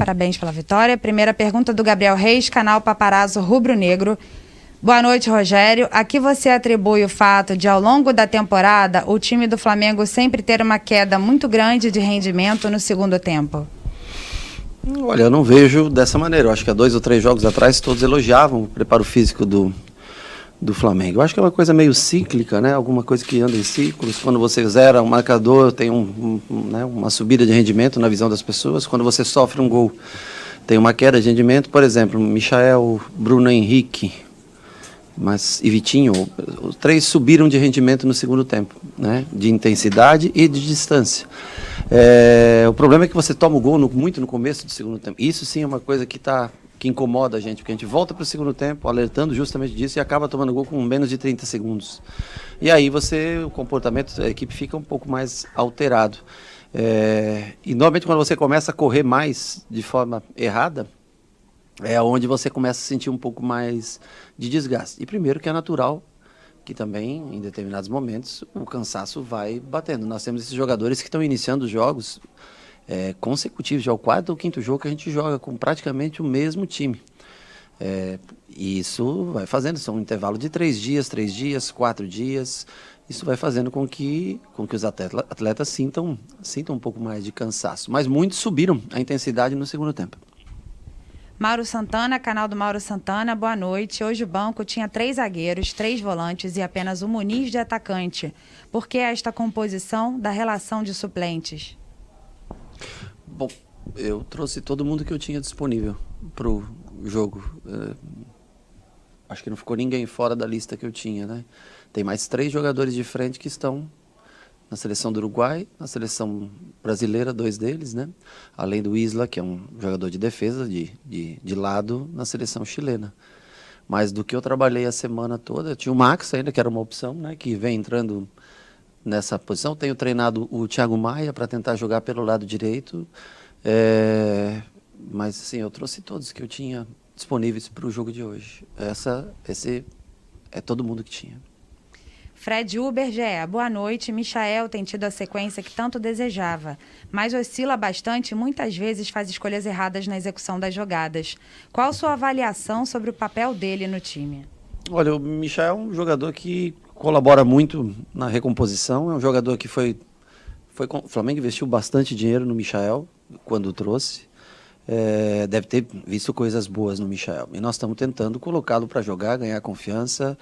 Parabéns pela vitória. Primeira pergunta do Gabriel Reis, canal Paparazzo Rubro Negro. Boa noite, Rogério. A que você atribui o fato de, ao longo da temporada, o time do Flamengo sempre ter uma queda muito grande de rendimento no segundo tempo? Olha, eu não vejo dessa maneira. Eu acho que há 2 ou 3 jogos atrás todos elogiavam o preparo físico do Flamengo. Eu acho que é uma coisa meio cíclica, né? Alguma coisa que anda em ciclos. Quando você zera um marcador, tem uma subida de rendimento na visão das pessoas. Quando você sofre um gol, tem uma queda de rendimento. Por exemplo, Michael, Bruno Henrique e Vitinho, os 3 subiram de rendimento no segundo tempo, né? De intensidade e de distância. O problema é que você toma o gol muito no começo do segundo tempo. Isso sim é uma coisa que incomoda a gente, porque a gente volta para o segundo tempo alertando justamente disso e acaba tomando gol com menos de 30 segundos. E aí o comportamento da equipe fica um pouco mais alterado. E normalmente quando você começa a correr mais de forma errada, é onde você começa a sentir um pouco mais de desgaste. E primeiro que é natural que também, em determinados momentos, o cansaço vai batendo. Nós temos esses jogadores que estão iniciando os jogos consecutivos, já é o 4º ou 5º jogo que a gente joga com praticamente o mesmo time. E isso vai fazendo, são um intervalo de 3 dias, 4 dias. Isso vai fazendo com que os atletas sintam um pouco mais de cansaço. Mas muitos subiram a intensidade no segundo tempo. Mauro Santana, canal do Mauro Santana, boa noite. Hoje o banco tinha 3 zagueiros, 3 volantes e apenas o Muniz de atacante. Por que esta composição da relação de suplentes? Bom, eu trouxe todo mundo que eu tinha disponível para o jogo. Acho que não ficou ninguém fora da lista que eu tinha, né? Tem mais 3 jogadores de frente que estão na seleção do Uruguai, na seleção brasileira, 2 deles, né? Além do Isla, que é um jogador de defesa, de lado, na seleção chilena. Mas do que eu trabalhei a semana toda, tinha o Max ainda, que era uma opção, né? Que vem entrando nessa posição. Tenho treinado o Thiago Maia para tentar jogar pelo lado direito. Mas, assim, eu trouxe todos que eu tinha disponíveis para o jogo de hoje. Esse é todo mundo que tinha. Fred Uber, GE. Boa noite. Michael tem tido a sequência que tanto desejava, mas oscila bastante e muitas vezes faz escolhas erradas na execução das jogadas. Qual sua avaliação sobre o papel dele no time? Olha, o Michael é um jogador que colabora muito na recomposição, é um jogador que o Flamengo investiu bastante dinheiro no Michael quando o trouxe. Deve ter visto coisas boas no Michael. E nós estamos tentando colocá-lo para jogar, ganhar confiança,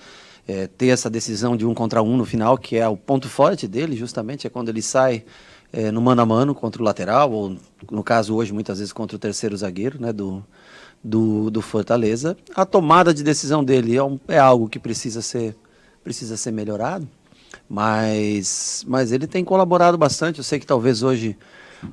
ter essa decisão de 1 contra 1 no final, que é o ponto forte dele, justamente, é quando ele sai no mano a mano contra o lateral, ou no caso hoje, muitas vezes, contra o terceiro zagueiro, né, do Fortaleza. A tomada de decisão dele é algo que precisa ser melhorado, mas ele tem colaborado bastante. Eu sei que talvez hoje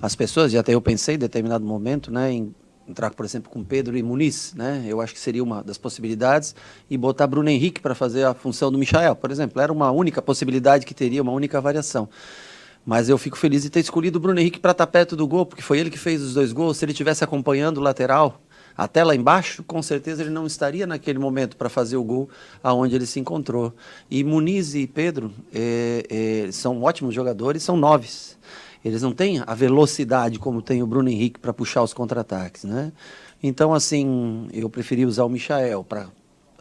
as pessoas, e até eu pensei em determinado momento, né, em entrar, por exemplo, com Pedro e Muniz, né, eu acho que seria uma das possibilidades, e botar Bruno Henrique para fazer a função do Michael, por exemplo. Era uma única possibilidade que teria, uma única variação. Mas eu fico feliz de ter escolhido o Bruno Henrique para estar perto do gol, porque foi ele que fez os 2 gols. Se ele estivesse acompanhando o lateral até lá embaixo, com certeza ele não estaria naquele momento para fazer o gol aonde ele se encontrou. E Muniz e Pedro são ótimos jogadores, são 9s. Eles não têm a velocidade como tem o Bruno Henrique para puxar os contra-ataques, né? Então, assim, eu preferi usar o Michael para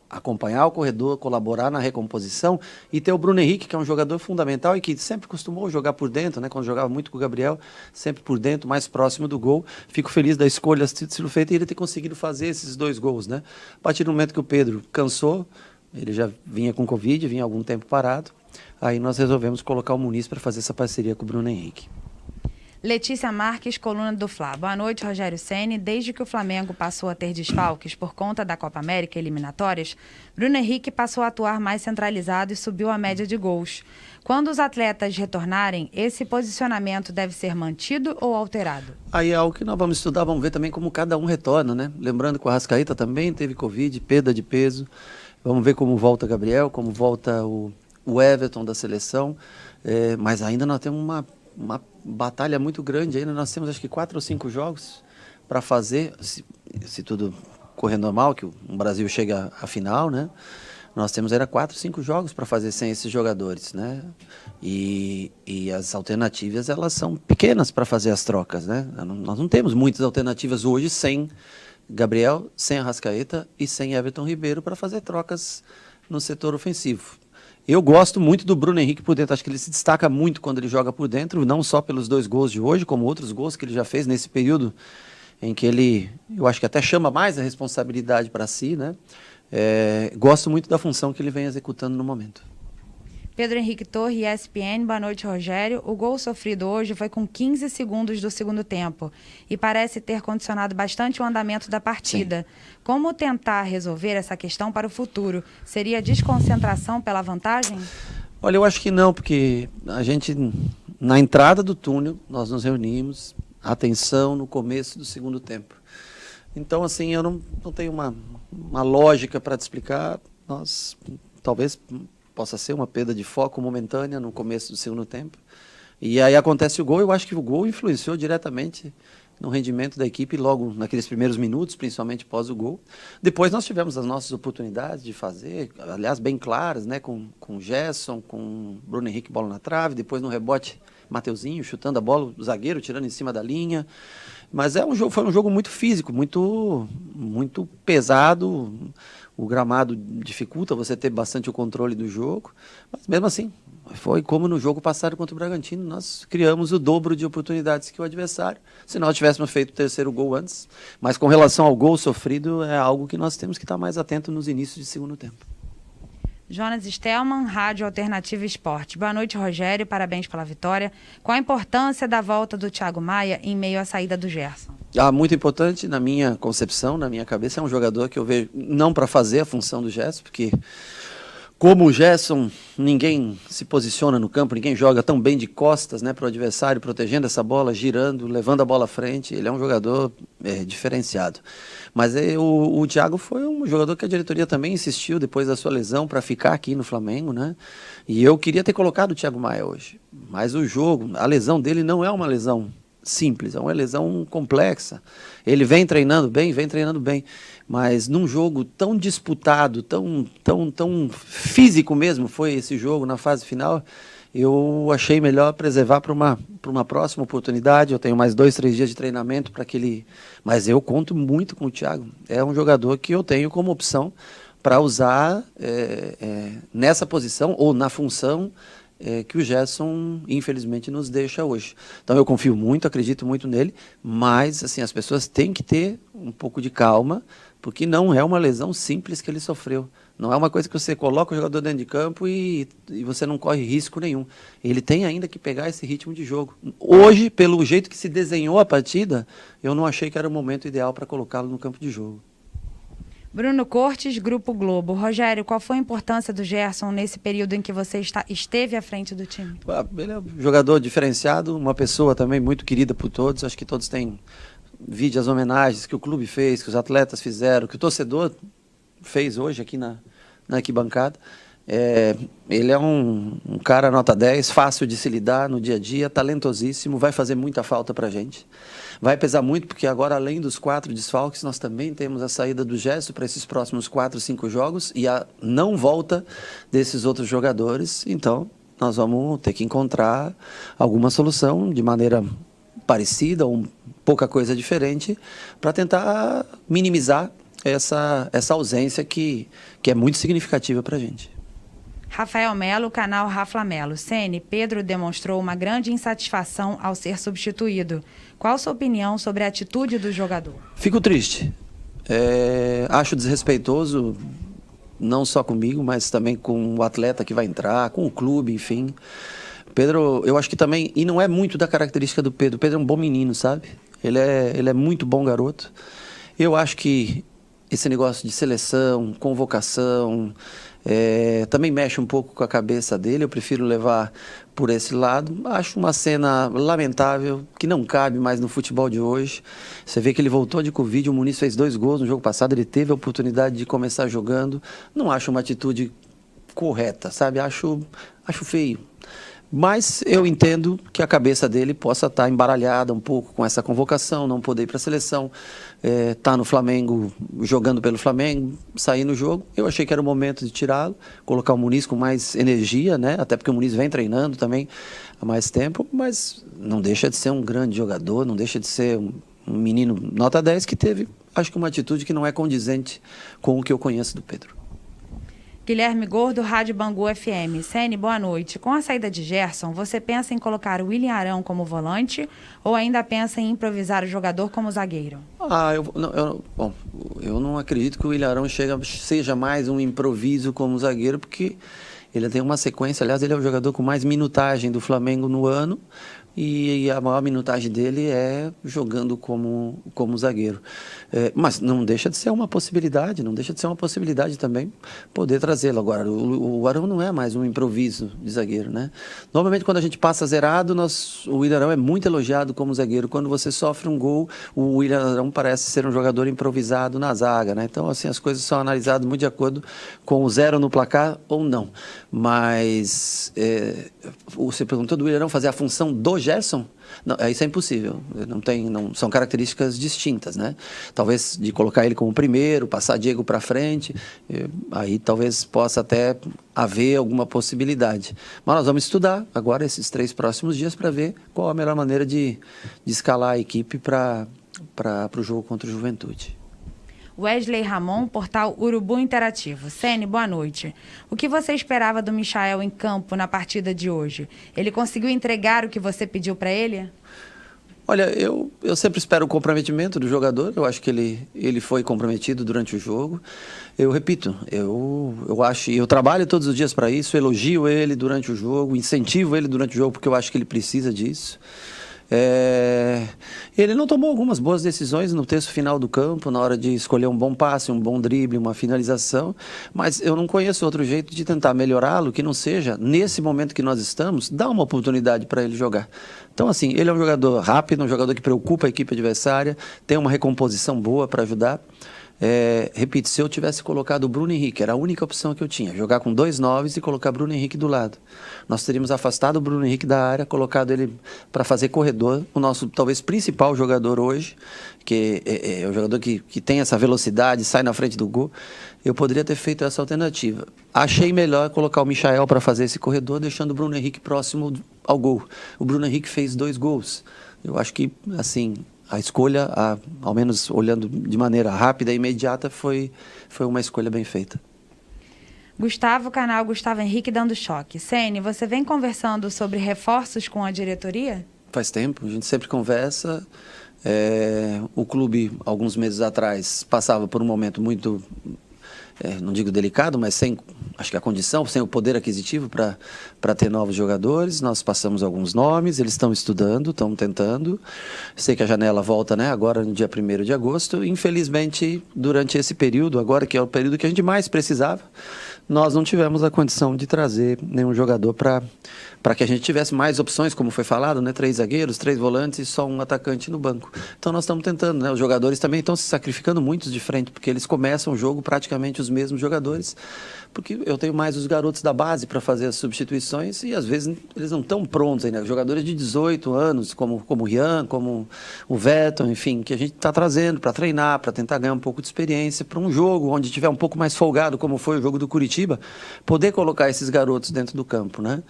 acompanhar o corredor, colaborar na recomposição, e ter o Bruno Henrique, que é um jogador fundamental e que sempre costumou jogar por dentro, né? Quando jogava muito com o Gabriel, sempre por dentro, mais próximo do gol. Fico feliz da escolha ter sido feita e ele ter conseguido fazer esses 2 gols, né? A partir do momento que o Pedro cansou, ele já vinha com Covid, vinha algum tempo parado, aí nós resolvemos colocar o Muniz para fazer essa parceria com o Bruno Henrique. Letícia Marques, coluna do Fla. Boa noite, Rogério Ceni. Desde que o Flamengo passou a ter desfalques por conta da Copa América eliminatórias, Bruno Henrique passou a atuar mais centralizado e subiu a média de gols. Quando os atletas retornarem, esse posicionamento deve ser mantido ou alterado? Aí é algo que nós vamos estudar, vamos ver também como cada um retorna, né? Lembrando que o Arrascaeta também teve Covid, perda de peso. Vamos ver como volta o Gabriel, como volta o Everton da seleção. Mas ainda nós temos uma batalha muito grande ainda. Nós temos acho que 4 ou 5 jogos para fazer, se tudo correr normal, que o Brasil chega à final, né? nós temos era 4, 5 jogos para fazer sem esses jogadores, né? E as alternativas, elas são pequenas para fazer as trocas, né? Nós não temos muitas alternativas hoje sem Gabriel, sem Arrascaeta e sem Everton Ribeiro para fazer trocas no setor ofensivo. Eu gosto muito do Bruno Henrique por dentro, acho que ele se destaca muito quando ele joga por dentro, não só pelos 2 gols de hoje, como outros gols que ele já fez nesse período em que ele, eu acho que até chama mais a responsabilidade para si, né? Gosto muito da função que ele vem executando no momento. Pedro Henrique Torre, ESPN, boa noite, Rogério. O gol sofrido hoje foi com 15 segundos do segundo tempo e parece ter condicionado bastante o andamento da partida. Sim. Como tentar resolver essa questão para o futuro? Seria desconcentração pela vantagem? Olha, eu acho que não, porque a gente, na entrada do túnel, nós nos reunimos, atenção no começo do segundo tempo. Então, assim, eu não tenho uma lógica para te explicar. Nós, talvez possa ser uma perda de foco momentânea no começo do segundo tempo. E aí acontece o gol, eu acho que o gol influenciou diretamente no rendimento da equipe logo naqueles primeiros minutos, principalmente após o gol. Depois nós tivemos as nossas oportunidades de fazer, aliás, bem claras, né, com o Gerson, com o Bruno Henrique, bola na trave, depois no rebote, Mateuzinho chutando a bola, o zagueiro tirando em cima da linha. Mas foi um jogo muito físico, muito pesado. O gramado dificulta você ter bastante o controle do jogo, mas mesmo assim, foi como no jogo passado contra o Bragantino, nós criamos o dobro de oportunidades que o adversário, se nós tivéssemos feito o terceiro gol antes. Mas com relação ao gol sofrido, é algo que nós temos que estar mais atento nos inícios de segundo tempo. Jonas Stelman, Rádio Alternativa Esporte. Boa noite, Rogério, parabéns pela vitória. Qual a importância da volta do Thiago Maia em meio à saída do Gerson? Muito importante, na minha concepção, na minha cabeça, é um jogador que eu vejo não para fazer a função do Gerson, porque como o Gerson, ninguém se posiciona no campo, ninguém joga tão bem de costas, né, para o adversário, protegendo essa bola, girando, levando a bola à frente. Ele é um jogador diferenciado. Mas o Thiago foi um jogador que a diretoria também insistiu depois da sua lesão para ficar aqui no Flamengo, né? E eu queria ter colocado o Thiago Maia hoje. Mas o jogo, a lesão dele não é uma lesão simples, é uma lesão complexa. Ele vem treinando bem, mas num jogo tão disputado, tão físico mesmo foi esse jogo na fase final, eu achei melhor preservar para uma próxima oportunidade. Eu tenho mais 2, 3 dias de treinamento para que ele... Mas eu conto muito com o Thiago. É um jogador que eu tenho como opção para usar nessa posição ou na função que o Gerson, infelizmente, nos deixa hoje. Então eu confio muito, acredito muito nele, mas assim, as pessoas têm que ter um pouco de calma, porque não é uma lesão simples que ele sofreu. Não é uma coisa que você coloca o jogador dentro de campo e você não corre risco nenhum. Ele tem ainda que pegar esse ritmo de jogo. Hoje, pelo jeito que se desenhou a partida, eu não achei que era o momento ideal para colocá-lo no campo de jogo. Bruno Cortes, Grupo Globo. Rogério, qual foi a importância do Gerson nesse período em que você esteve à frente do time? Ele é um jogador diferenciado, uma pessoa também muito querida por todos. Acho que todos têm vídeo as homenagens que o clube fez, que os atletas fizeram, que o torcedor fez hoje aqui na arquibancada. Ele é um cara nota 10, fácil de se lidar no dia a dia, talentosíssimo, vai fazer muita falta pra gente. Vai pesar muito porque agora, além dos 4 desfalques, nós também temos a saída do Gerson para esses próximos 4, 5 jogos e a não volta desses outros jogadores. Então, nós vamos ter que encontrar alguma solução de maneira parecida ou pouca coisa diferente para tentar minimizar essa ausência que é muito significativa para a gente. Rafael Melo, canal Rafa Melo. Ceni, Pedro demonstrou uma grande insatisfação ao ser substituído. Qual sua opinião sobre a atitude do jogador? Fico triste. Acho desrespeitoso, não só comigo, mas também com o atleta que vai entrar, com o clube, enfim. Pedro, eu acho que também, e não é muito da característica do Pedro. O Pedro é um bom menino, sabe? Ele é muito bom garoto. Eu acho que esse negócio de seleção, convocação, também mexe um pouco com a cabeça dele. Eu prefiro levar por esse lado. Acho uma cena lamentável, que não cabe mais no futebol de hoje. Você vê que ele voltou de Covid, o Muniz fez 2 gols no jogo passado, ele teve a oportunidade de começar jogando. Não acho uma atitude correta, sabe? Acho feio. Mas eu entendo que a cabeça dele possa estar embaralhada um pouco com essa convocação, não poder ir para a seleção, tá no Flamengo, jogando pelo Flamengo, sair no jogo. Eu achei que era o momento de tirá-lo, colocar o Muniz com mais energia, né? Até porque o Muniz vem treinando também há mais tempo, mas não deixa de ser um grande jogador, não deixa de ser um menino nota 10 que teve, acho que uma atitude que não é condizente com o que eu conheço do Pedro. Guilherme Gordo, Rádio Bangu FM. Ceni, boa noite. Com a saída de Gerson, você pensa em colocar o William Arão como volante ou ainda pensa em improvisar o jogador como zagueiro? Eu não acredito que o William Arão seja mais um improviso como zagueiro, porque ele tem uma sequência. Aliás, ele é o jogador com mais minutagem do Flamengo no ano. E a maior minutagem dele é jogando como zagueiro. Mas não deixa de ser uma possibilidade, não deixa de ser uma possibilidade também poder trazê-lo. Agora, o Arão não é mais um improviso de zagueiro, né? Normalmente, quando a gente passa zerado, o William Arão é muito elogiado como zagueiro. Quando você sofre um gol, o William Arão parece ser um jogador improvisado na zaga, né? Então, assim, as coisas são analisadas muito de acordo com o zero no placar ou não. Mas você perguntou do William Arão fazer a função do Gerson? Não, isso é impossível. São características distintas, né? Talvez de colocar ele como primeiro, passar Diego para frente, aí talvez possa até haver alguma possibilidade. Mas nós vamos estudar agora esses 3 próximos dias para ver qual a melhor maneira de escalar a equipe para o jogo contra o Juventude. Wesley Ramon, portal Urubu Interativo. Ceni, boa noite. O que você esperava do Michael em campo na partida de hoje? Ele conseguiu entregar o que você pediu para ele? Olha, eu sempre espero o comprometimento do jogador. Eu acho que ele foi comprometido durante o jogo. Eu repito, eu trabalho todos os dias para isso, elogio ele durante o jogo, incentivo ele durante o jogo, porque eu acho que ele precisa disso. Ele não tomou algumas boas decisões no terço final do campo, na hora de escolher um bom passe, um bom drible, uma finalização, mas eu não conheço outro jeito de tentar melhorá-lo que não seja, nesse momento que nós estamos, dar uma oportunidade para ele jogar. Então, assim, ele é um jogador rápido, um jogador que preocupa a equipe adversária, tem uma recomposição boa para ajudar. Repito, se eu tivesse colocado o Bruno Henrique, era a única opção que eu tinha, jogar com 2 9s e colocar Bruno Henrique do lado. Nós teríamos afastado o Bruno Henrique da área, colocado ele para fazer corredor, o nosso talvez principal jogador hoje, que é o jogador que tem essa velocidade, sai na frente do gol. Eu poderia ter feito essa alternativa. Achei melhor colocar o Michael para fazer esse corredor, deixando o Bruno Henrique próximo ao gol. O Bruno Henrique fez 2 gols. Eu acho que, assim, a escolha, ao menos olhando de maneira rápida e imediata, foi uma escolha bem feita. Gustavo, canal Gustavo Henrique dando choque. Ceni, você vem conversando sobre reforços com a diretoria? Faz tempo, a gente sempre conversa. O clube, alguns meses atrás, passava por um momento muito, não digo delicado, mas sem, acho que a condição, sem o poder aquisitivo para ter novos jogadores. Nós passamos alguns nomes, eles estão estudando, estão tentando. Sei que a janela volta, né, agora no dia 1º de agosto. Infelizmente, durante esse período, agora que é o período que a gente mais precisava, nós não tivemos a condição de trazer nenhum jogador para que a gente tivesse mais opções, como foi falado, né? 3 zagueiros, 3 volantes e só um atacante no banco. Então nós estamos tentando, né? Os jogadores também estão se sacrificando muitos de frente, porque eles começam o jogo praticamente os mesmos jogadores, porque eu tenho mais os garotos da base para fazer as substituições e às vezes eles não estão prontos ainda. Jogadores de 18 anos, como o Rian, como o Vetton, enfim, que a gente está trazendo para treinar, para tentar ganhar um pouco de experiência, para um jogo onde tiver um pouco mais folgado, como foi o jogo do Curitiba, poder colocar esses garotos dentro do campo, né?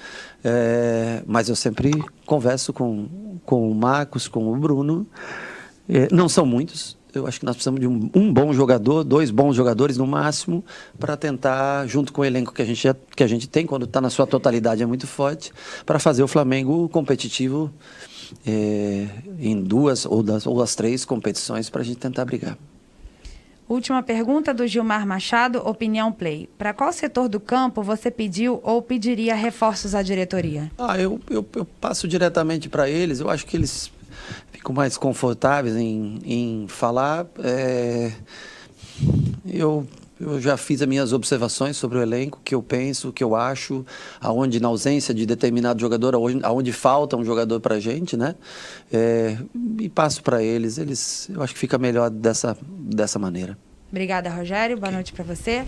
Mas eu sempre converso com o Marcos, com o Bruno. Não são muitos. Eu acho que nós precisamos de um bom jogador, 2 bons jogadores no máximo, para tentar, junto com o elenco que a gente tem, quando está na sua totalidade é muito forte, para fazer o Flamengo competitivo em 2 ou as 3 competições para a gente tentar brigar. Última pergunta do Gilmar Machado, Opinião Play. Para qual setor do campo você pediu ou pediria reforços à diretoria? Eu passo diretamente para eles. Eu acho que eles ficam mais confortáveis em falar. Eu já fiz as minhas observações sobre o elenco, o que eu penso, o que eu acho, aonde na ausência de determinado jogador, aonde falta um jogador para a gente, né? E passo para eles. Eu acho que fica melhor dessa maneira. Obrigada, Rogério. Boa noite para você.